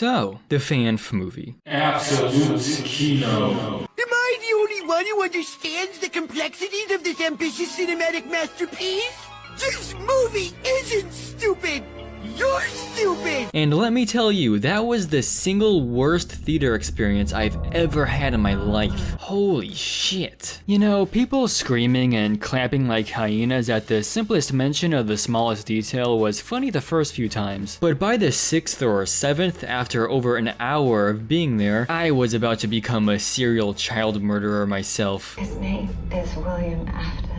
So, the FNaF movie. Absolute Kino. Am I the only one who understands the complexities of this ambitious cinematic masterpiece? This movie isn't stupid! You're stupid! And let me tell you, that was the single worst theater experience I've ever had in my life. Holy shit. You know, people screaming and clapping like hyenas at the simplest mention of the smallest detail was funny the first few times. But by the 6th or 7th, after over an hour of being there, I was about to become a serial child murderer myself. His name is William Afton.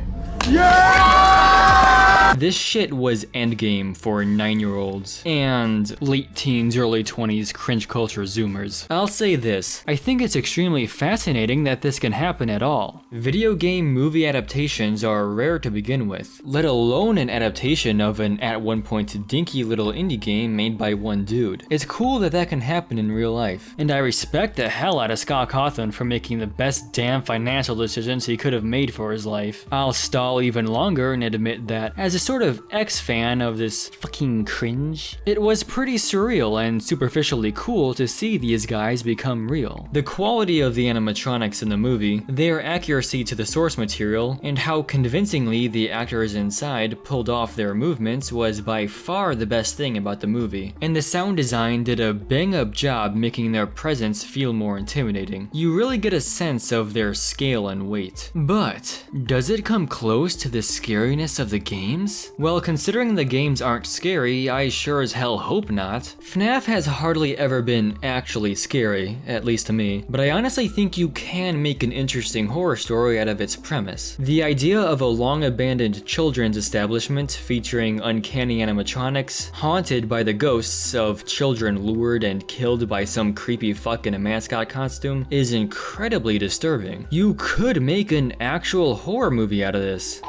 This shit was endgame for 9-year-olds and late teens, early 20s cringe culture zoomers. I'll say this, I think it's extremely fascinating that this can happen at all. Video game movie adaptations are rare to begin with, let alone an adaptation of an at one point dinky little indie game made by one dude. It's cool that that can happen in real life, and I respect the hell out of Caughon for making the best damn financial decisions he could have made for his life. I'll stall even longer and admit that, as a sort of ex-fan of this fucking cringe, it was pretty surreal and superficially cool to see these guys become real. The quality of the animatronics in the movie, their accuracy to the source material, and how convincingly the actors inside pulled off their movements was by far the best thing about the movie. And the sound design did a bang-up job making their presence feel more intimidating. You really get a sense of their scale and weight. But, does it come close to the scariness of the games? Well, considering the games aren't scary, I sure as hell hope not. FNaF has hardly ever been actually scary, at least to me, but I honestly think you can make an interesting horror story out of its premise. The idea of a long-abandoned children's establishment featuring uncanny animatronics, haunted by the ghosts of children lured and killed by some creepy fuck in a mascot costume, is incredibly disturbing. You could make an actual horror movie out of this.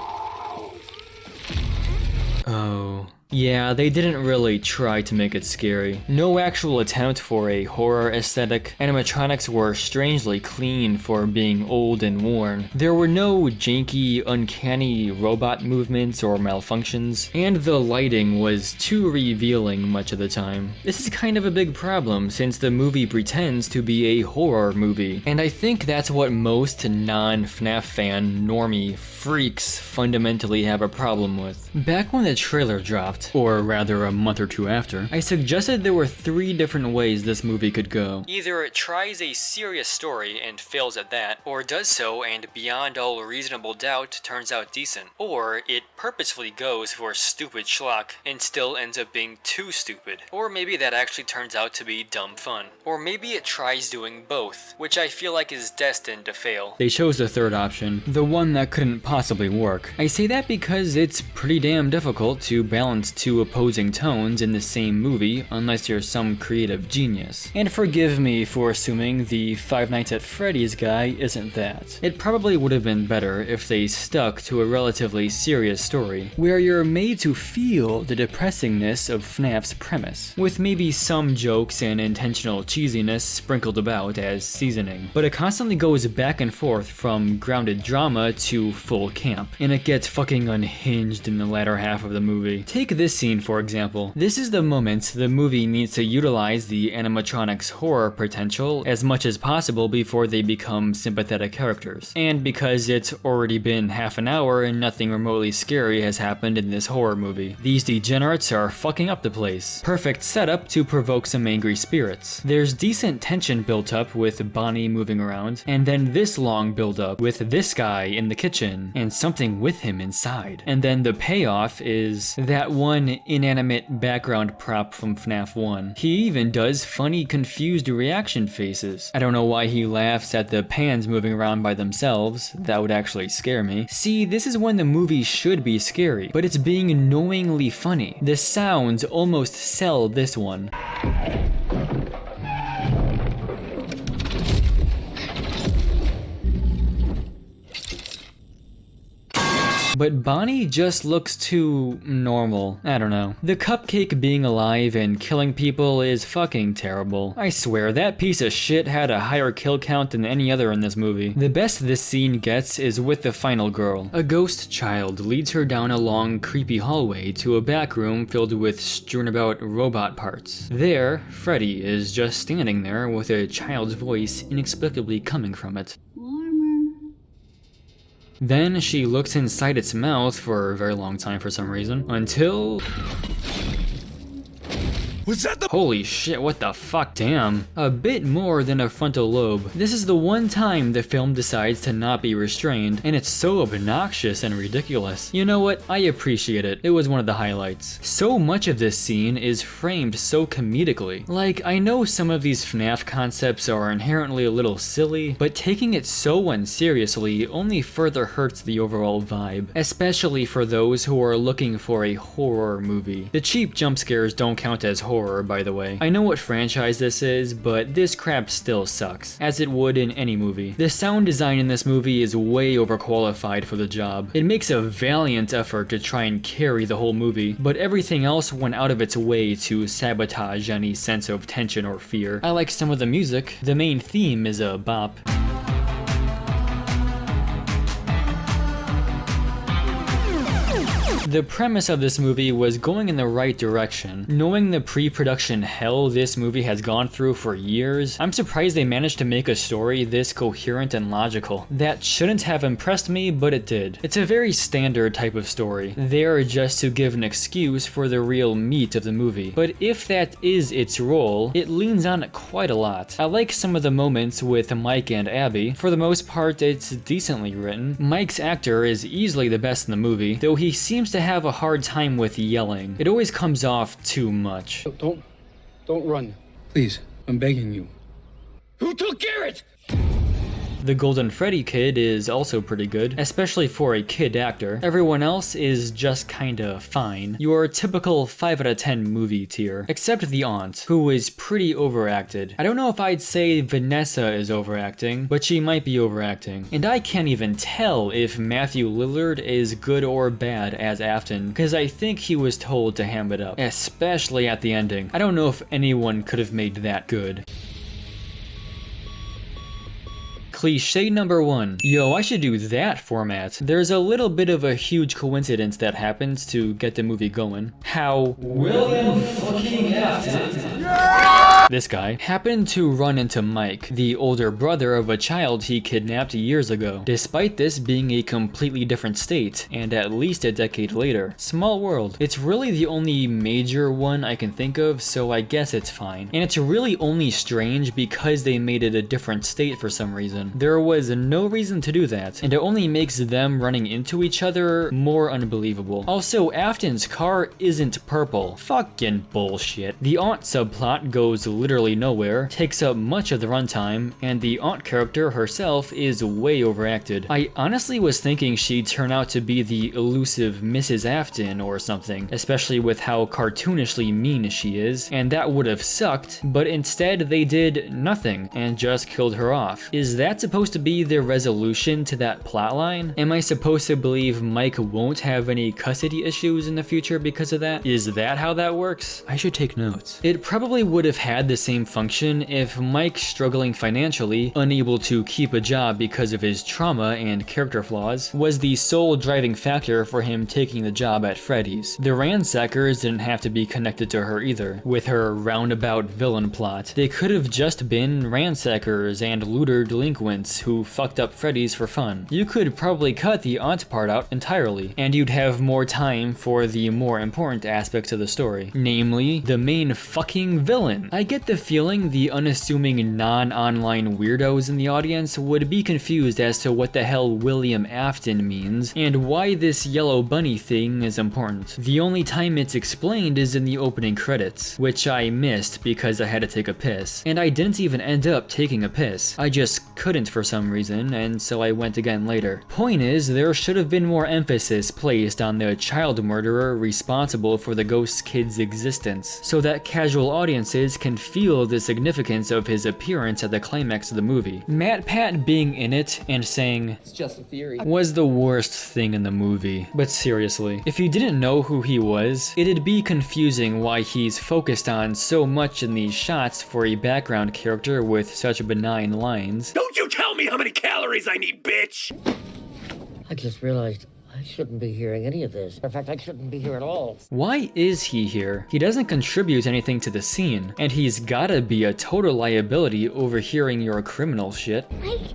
Oh. Yeah, they didn't really try to make it scary. No actual attempt for a horror aesthetic. Animatronics were strangely clean for being old and worn. There were no janky, uncanny robot movements or malfunctions, and the lighting was too revealing much of the time. This is kind of a big problem since the movie pretends to be a horror movie, and I think that's what most non-FNaF fan normie freaks fundamentally have a problem with. Back when the trailer dropped, or rather a month or two after, I suggested there were 3 different ways this movie could go. Either it tries a serious story and fails at that, or does so and beyond all reasonable doubt turns out decent, or it purposefully goes for stupid schlock and still ends up being too stupid, or maybe that actually turns out to be dumb fun, or maybe it tries doing both, which I feel like is destined to fail. They chose the third option, the one that couldn't possibly work. I say that because it's pretty damn difficult to balance 2 opposing tones in the same movie unless you're some creative genius. And forgive me for assuming the Five Nights at Freddy's guy isn't that. It probably would have been better if they stuck to a relatively serious story, where you're made to feel the depressingness of FNaF's premise, with maybe some jokes and intentional cheesiness sprinkled about as seasoning. But it constantly goes back and forth from grounded drama to full camp, and it gets fucking unhinged in the latter half of the movie. Take this scene for example. This is the moment the movie needs to utilize the animatronics' horror potential as much as possible before they become sympathetic characters. And because it's already been half an hour and nothing remotely scary has happened in this horror movie, these degenerates are fucking up the place. Perfect setup to provoke some angry spirits. There's decent tension built up with Bonnie moving around, and then this long build up with this guy in the kitchen and something with him inside. And then the payoff is that one inanimate background prop from FNaF 1. He even does funny confused reaction faces. I don't know why he laughs at the pans moving around by themselves. That would actually scare me. See, this is when the movie should be scary, but it's being annoyingly funny. The sounds almost sell this one. but Bonnie just looks too normal. I don't know. The cupcake being alive and killing people is fucking terrible. I swear, that piece of shit had a higher kill count than any other in this movie. The best this scene gets is with the final girl. A ghost child leads her down a long, creepy hallway to a back room filled with strewn about robot parts. There, Freddy is just standing there with a child's voice inexplicably coming from it. Then she looks inside its mouth for a very long time for some reason, until... Was that the— Holy shit, what the fuck, damn. A bit more than a frontal lobe. This is the one time the film decides to not be restrained, and it's so obnoxious and ridiculous. You know what, I appreciate it. It was one of the highlights. So much of this scene is framed so comedically. Like, I know some of these FNaF concepts are inherently a little silly, but taking it so unseriously only further hurts the overall vibe, especially for those who are looking for a horror movie. The cheap jump scares don't count as horror, by the way. I know what franchise this is, but this crap still sucks, as it would in any movie. The sound design in this movie is way overqualified for the job. It makes a valiant effort to try and carry the whole movie, but everything else went out of its way to sabotage any sense of tension or fear. I like some of the music. The main theme is a bop. The premise of this movie was going in the right direction. Knowing the pre-production hell this movie has gone through for years, I'm surprised they managed to make a story this coherent and logical. That shouldn't have impressed me, but it did. It's a very standard type of story, there just to give an excuse for the real meat of the movie. But if that is its role, it leans on it quite a lot. I like some of the moments with Mike and Abby. For the most part, it's decently written. Mike's actor is easily the best in the movie, though he seems to have a hard time with yelling. It always comes off too much. Don't run. Please, I'm begging you. Who took Garrett? The Golden Freddy kid is also pretty good, especially for a kid actor. Everyone else is just kinda fine. Your typical 5 out of 10 movie tier, except the aunt, who is pretty overacted. I don't know if I'd say Venessa is overacting, but she might be overacting. And I can't even tell if Matthew Lillard is good or bad as Afton, because I think he was told to ham it up, especially at the ending. I don't know if anyone could have made that good. Cliche number 1. Yo, I should do that format. There's a little bit of a huge coincidence that happens to get the movie going. How William fucking Afton, this guy, happened to run into Mike, the older brother of a child he kidnapped years ago, despite this being a completely different state, and at least a decade later. Small world. It's really the only major one I can think of, so I guess it's fine. And it's really only strange because they made it a different state for some reason. There was no reason to do that, and it only makes them running into each other more unbelievable. Also, Afton's car isn't purple. Fucking bullshit. The aunt subplot goes literally nowhere, takes up much of the runtime, and the aunt character herself is way overacted. I honestly was thinking she'd turn out to be the elusive Mrs. Afton or something, especially with how cartoonishly mean she is, and that would have sucked, but instead they did nothing and just killed her off. Is that supposed to be the resolution to that plotline? Am I supposed to believe Mike won't have any custody issues in the future because of that? Is that how that works? I should take notes. It probably would have had the same function if Mike, struggling financially, unable to keep a job because of his trauma and character flaws, was the sole driving factor for him taking the job at Freddy's. The ransackers didn't have to be connected to her either, with her roundabout villain plot. They could have just been ransackers and looter delinquents who fucked up Freddy's for fun. You could probably cut the aunt part out entirely, and you'd have more time for the more important aspects of the story, namely, the main fucking villain. I get the feeling the unassuming non-online weirdos in the audience would be confused as to what the hell William Afton means, and why this yellow bunny thing is important. The only time it's explained is in the opening credits, which I missed because I had to take a piss, and I didn't even end up taking a piss. I just couldn't couldn't for some reason, and so I went again later. Point is, there should have been more emphasis placed on the child murderer responsible for the ghost kid's existence, so that casual audiences can feel the significance of his appearance at the climax of the movie. MatPat being in it and saying, "It's just a theory," was the worst thing in the movie. But seriously, if you didn't know who he was, it'd be confusing why he's focused on so much in these shots for a background character with such benign lines. Don't you tell me how many calories I need, bitch! I just realized I shouldn't be hearing any of this. In fact, I shouldn't be here at all. Why is he here? He doesn't contribute anything to the scene, and he's gotta be a total liability overhearing your criminal shit. Mike,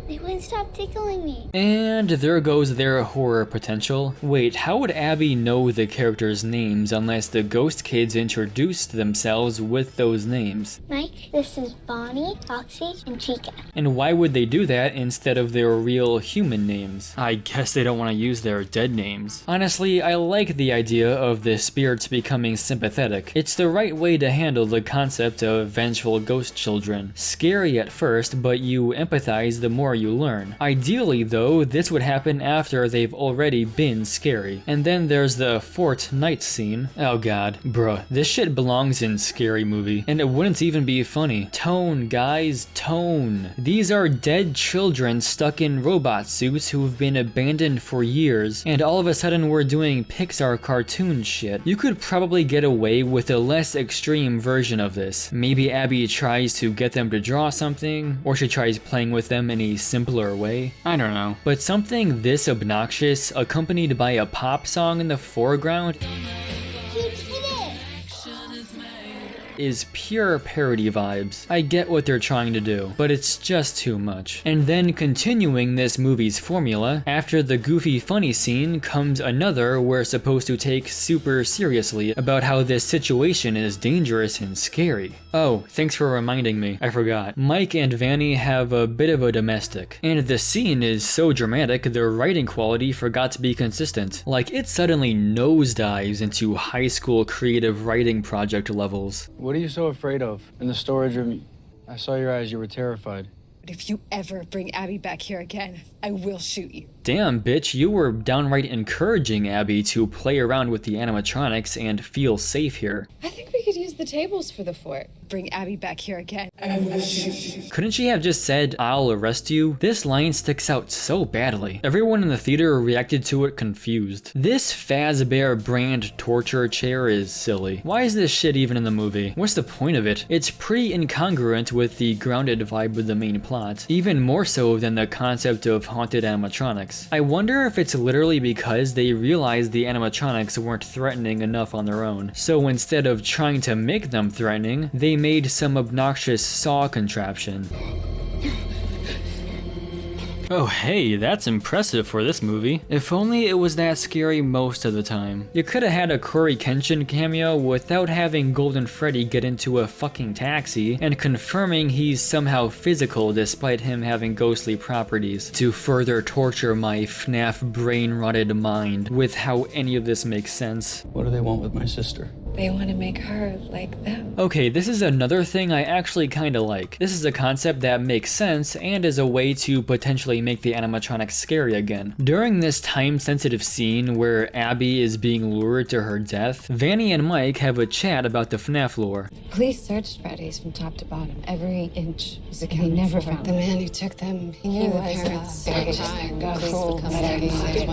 they wouldn't stop tickling me. And there goes their horror potential. Wait, how would Abby know the characters' names unless the ghost kids introduced themselves with those names? Mike, this is Bonnie, Foxy, and Chica. And why would they do that instead of their real human names? I guess they don't want to use their dead names. Honestly, I like the idea of the spirits becoming sympathetic. It's the right way to handle the concept of vengeful ghost children. Scary at first, but you empathize the more you learn. Ideally though, this would happen after they've already been scary. And then there's the Fort Night scene. Oh god, bruh, this shit belongs in Scary Movie, and it wouldn't even be funny. Tone, guys, tone. These are dead children stuck in robot suits who've been abandoned for years, and all of a sudden we're doing Pixar cartoon shit. You could probably get away with a less extreme version of this. Maybe Abby tries to get them to draw something, or she tries playing with them in a simpler way. I don't know. But something this obnoxious, accompanied by a pop song in the foreground, You did it! is pure parody vibes. I get what they're trying to do, but it's just too much. And then continuing this movie's formula, after the goofy funny scene comes another we're supposed to take super seriously about how this situation is dangerous and scary. Oh, thanks for reminding me, I forgot. Mike and Vanny have a bit of a domestic, and the scene is so dramatic the writing quality forgot to be consistent. Like, it suddenly nosedives into high school creative writing project levels. What are you so afraid of? In the storage room, I saw your eyes. You were terrified. But if you ever bring Abby back here again, I will shoot you. Damn, bitch, you were downright encouraging Abby to play around with the animatronics and feel safe here. I think we could use the tables for the fort. Bring Abby back here again. I will shoot you. Couldn't she have just said, "I'll arrest you"? This line sticks out so badly. Everyone in the theater reacted to it confused. This fastbear brand torture chair is silly. Why is this shit even in the movie? What's the point of it? It's pretty incongruent with the grounded vibe of the main plot, even more so than the concept of haunted animatronics. I wonder if it's literally because they realized the animatronics weren't threatening enough on their own, so instead of trying to make them threatening, they made some obnoxious saw contraption. Oh hey, that's impressive for this movie. If only it was that scary most of the time. You could have had a Corey Kenshin cameo without having Golden Freddy get into a fucking taxi and confirming he's somehow physical despite him having ghostly properties, to further torture my FNaF brain-rotted mind with how any of this makes sense. What do they want with my sister? They want to make her like them. Okay, this is another thing I actually kinda like. This is a concept that makes sense and is a way to potentially make the animatronics scary again. During this time-sensitive scene where Abby is being lured to her death, Vanny and Mike have a chat about the FNaF lore. Police searched Freddy's from top to bottom. Every inch was accounted. He never found The man who took them, he knew He the was parents. very cruel,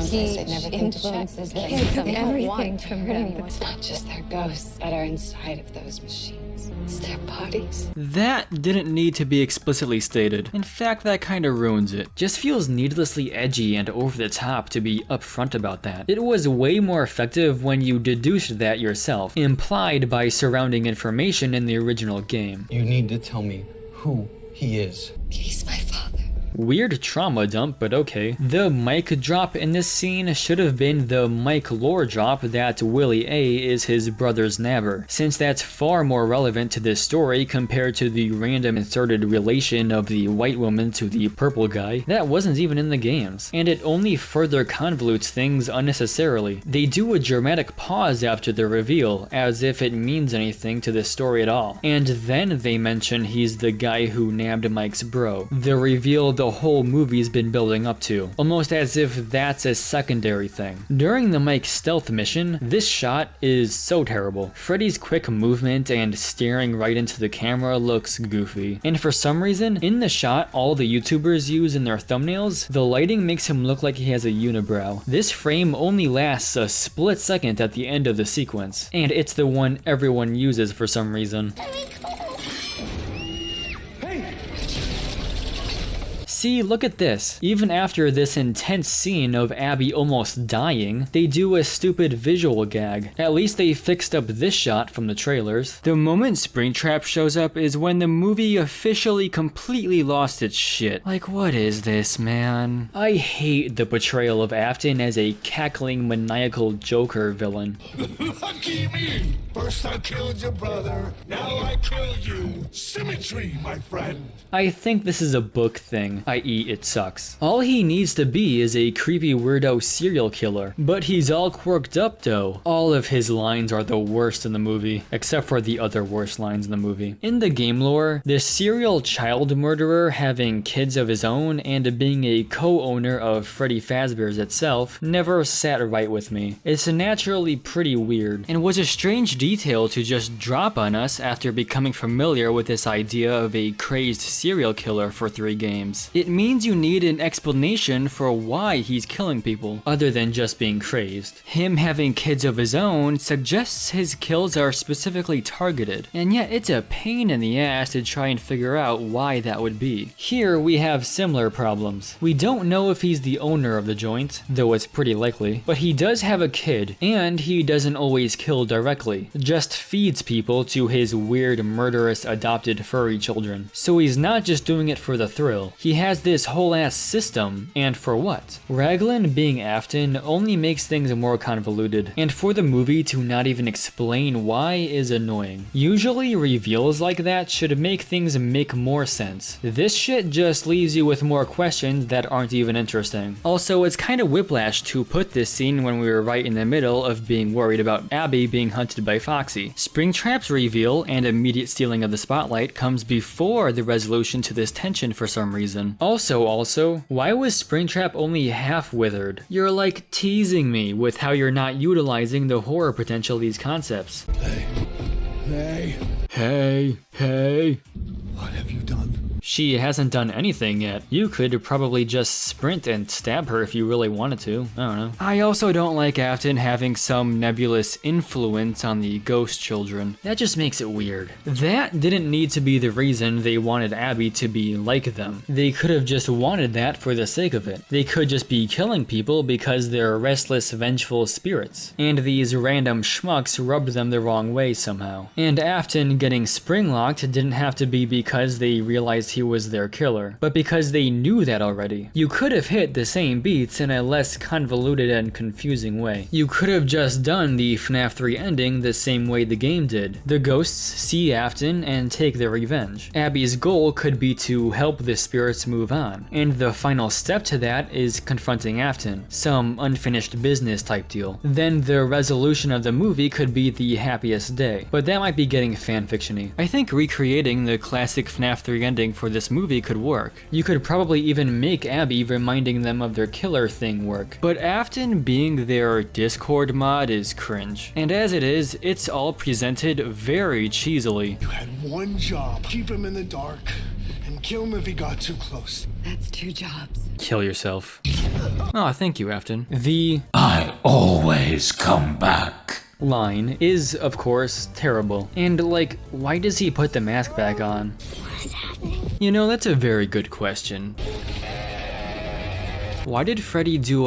he influences them. They took everything from them. It's not just their ghosts that are inside of those machines. It's their bodies. That didn't need to be explicitly stated. In fact, that kinda ruins it. Just feels needlessly edgy and over the top to be upfront about that. It was way more effective when you deduced that yourself, implied by surrounding information in the original game. You need to tell me who he is. He's my father. Weird trauma dump, but okay. The mic drop in this scene should have been the mic lore drop that Willie A is his brother's nabber, since that's far more relevant to this story compared to the random inserted relation of the white woman to the purple guy that wasn't even in the games, and it only further convolutes things unnecessarily. They do a dramatic pause after the reveal, as if it means anything to this story at all, and then they mention he's the guy who nabbed Mike's bro, the reveal the whole movie's been building up to, almost as if that's a secondary thing. During the Mike stealth mission, this shot is so terrible. Freddy's quick movement and staring right into the camera looks goofy, and for some reason, in the shot all the YouTubers use in their thumbnails, the lighting makes him look like he has a unibrow. This frame only lasts a split second at the end of the sequence, and it's the one everyone uses for some reason. See, look at this. Even after this intense scene of Abby almost dying, they do a stupid visual gag. At least they fixed up this shot from the trailers. The moment Springtrap shows up is when the movie officially completely lost its shit. Like, what is this, man? I hate the portrayal of Afton as a cackling, maniacal Joker villain. Lucky me! First I killed your brother, now I kill you. Symmetry, my friend. I think this is a book thing, i.e. it sucks. All he needs to be is a creepy weirdo serial killer, but he's all quirked up though. All of his lines are the worst in the movie, except for the other worst lines in the movie. In the game lore, the serial child murderer having kids of his own and being a co-owner of Freddy Fazbear's itself never sat right with me. It's naturally pretty weird, and was a strange detail to just drop on us after becoming familiar with this idea of a crazed serial killer for 3 games. It means you need an explanation for why he's killing people, other than just being crazed. Him having kids of his own suggests his kills are specifically targeted, and yet it's a pain in the ass to try and figure out why that would be. Here we have similar problems. We don't know if he's the owner of the joint, though it's pretty likely, but he does have a kid, and he doesn't always kill directly, just feeds people to his weird murderous adopted furry children. So he's not just doing it for the thrill. He has this whole ass system, and for what? Raglan being Afton only makes things more convoluted, and for the movie to not even explain why is annoying. Usually reveals like that should make things make more sense. This shit just leaves you with more questions that aren't even interesting. Also, it's kind of whiplash to put this scene when we were right in the middle of being worried about Abby being hunted by Foxy. Springtrap's reveal and immediate stealing of the spotlight comes before the resolution to this tension for some reason. Also, why was Springtrap only half withered? You're like teasing me with how you're not utilizing the horror potential of these concepts. Hey. What have you done? She hasn't done anything yet. You could probably just sprint and stab her if you really wanted to. I don't know. I also don't like Afton having some nebulous influence on the ghost children. That just makes it weird. That didn't need to be the reason they wanted Abby to be like them. They could have just wanted that for the sake of it. They could just be killing people because they're restless, vengeful spirits. And these random schmucks rubbed them the wrong way somehow. And Afton getting spring-locked didn't have to be because they realized he was their killer, but because they knew that already. You could have hit the same beats in a less convoluted and confusing way. You could have just done the FNaF 3 ending the same way the game did. The ghosts see Afton and take their revenge. Abby's goal could be to help the spirits move on, and the final step to that is confronting Afton, some unfinished business type deal. Then the resolution of the movie could be the happiest day, but that might be getting fanfiction-y. I think recreating the classic FNaF 3 ending for this movie could work. You could probably even make Abby reminding them of their killer thing work, but Afton being their Discord mod is cringe. And as it is, it's all presented very cheesily. You had one job, keep him in the dark and kill him if he got too close. That's 2 jobs. Kill yourself. Oh, thank you, Afton. I always come back line is, of course, terrible. And like, why does he put the mask back on? You know, that's a very good question. Why did Freddy do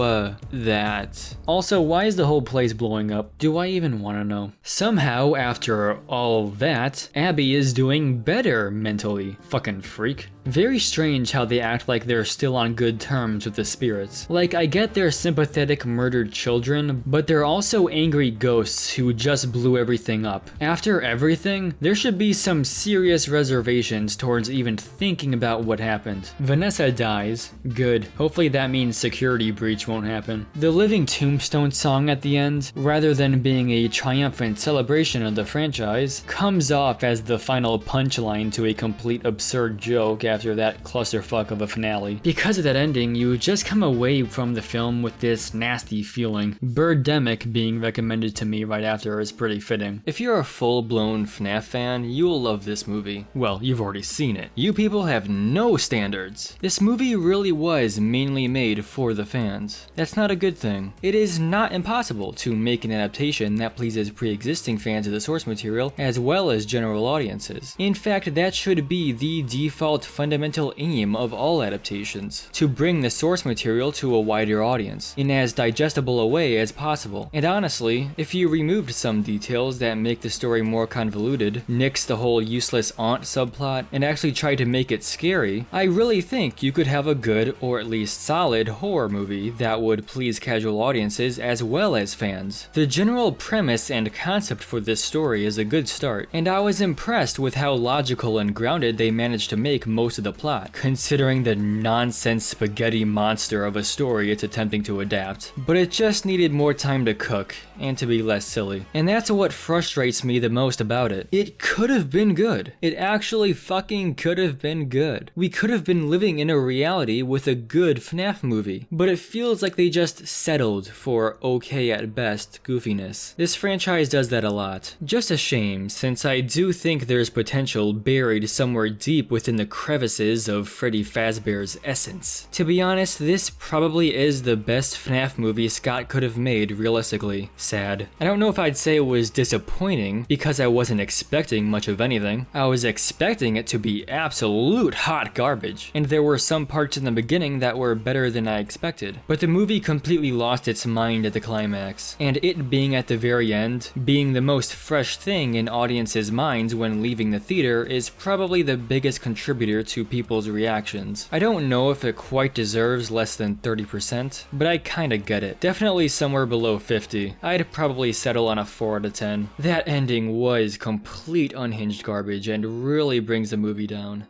that? Also, why is the whole place blowing up? Do I even want to know? Somehow, after all that, Abby is doing better mentally. Fucking freak. Very strange how they act like they're still on good terms with the spirits. Like, I get they're sympathetic murdered children, but they're also angry ghosts who just blew everything up. After everything, there should be some serious reservations towards even thinking about what happened. Venessa dies. Good. Hopefully that means security breach won't happen. The Living Tombstone song at the end, rather than being a triumphant celebration of the franchise, comes off as the final punchline to a complete absurd joke after that clusterfuck of a finale. Because of that ending, you just come away from the film with this nasty feeling. Birdemic being recommended to me right after is pretty fitting. If you're a full-blown FNaF fan, you will love this movie. Well, you've already seen it. You people have no standards. This movie really was mainly made for the fans. That's not a good thing. It is not impossible to make an adaptation that pleases pre-existing fans of the source material as well as general audiences. In fact, that should be the default fundamental aim of all adaptations, to bring the source material to a wider audience in as digestible a way as possible. And honestly, if you removed some details that make the story more convoluted, nixed the whole useless aunt subplot, and actually tried to make it scary, I really think you could have a good, or at least solid, horror movie that would please casual audiences as well as fans. The general premise and concept for this story is a good start, and I was impressed with how logical and grounded they managed to make most of the plot, considering the nonsense spaghetti monster of a story it's attempting to adapt. But it just needed more time to cook, and to be less silly. And that's what frustrates me the most about it. It could have been good. It actually fucking could have been good. We could have been living in a reality with a good FNaF movie, but it feels like they just settled for okay at best goofiness. This franchise does that a lot. Just a shame, since I do think there's potential buried somewhere deep within the crevices of Freddy Fazbear's essence. To be honest, this probably is the best FNaF movie Scott could have made realistically. Sad. I don't know if I'd say it was disappointing, because I wasn't expecting much of anything. I was expecting it to be absolute hot garbage, and there were some parts in the beginning that were better than I expected. But the movie completely lost its mind at the climax, and it being at the very end, being the most fresh thing in audiences' minds when leaving the theater, is probably the biggest contributor to people's reactions. I don't know if it quite deserves less than 30%, but I kinda get it. Definitely somewhere below 50. I'd probably settle on a 4 out of 10. That ending was complete unhinged garbage and really brings the movie down.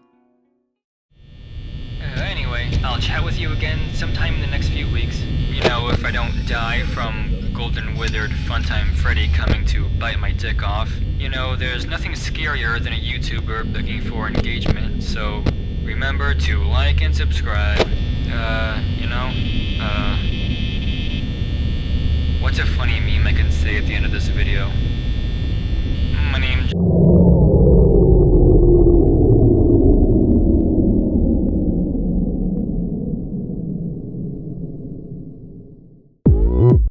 Anyway, I'll chat with you again sometime in the next few weeks. You know, if I don't die from golden withered funtime Freddy coming to bite my dick off. You know, there's nothing scarier than a YouTuber looking for engagement, so remember to like and subscribe. What's a funny meme I can say at the end of this video? My name's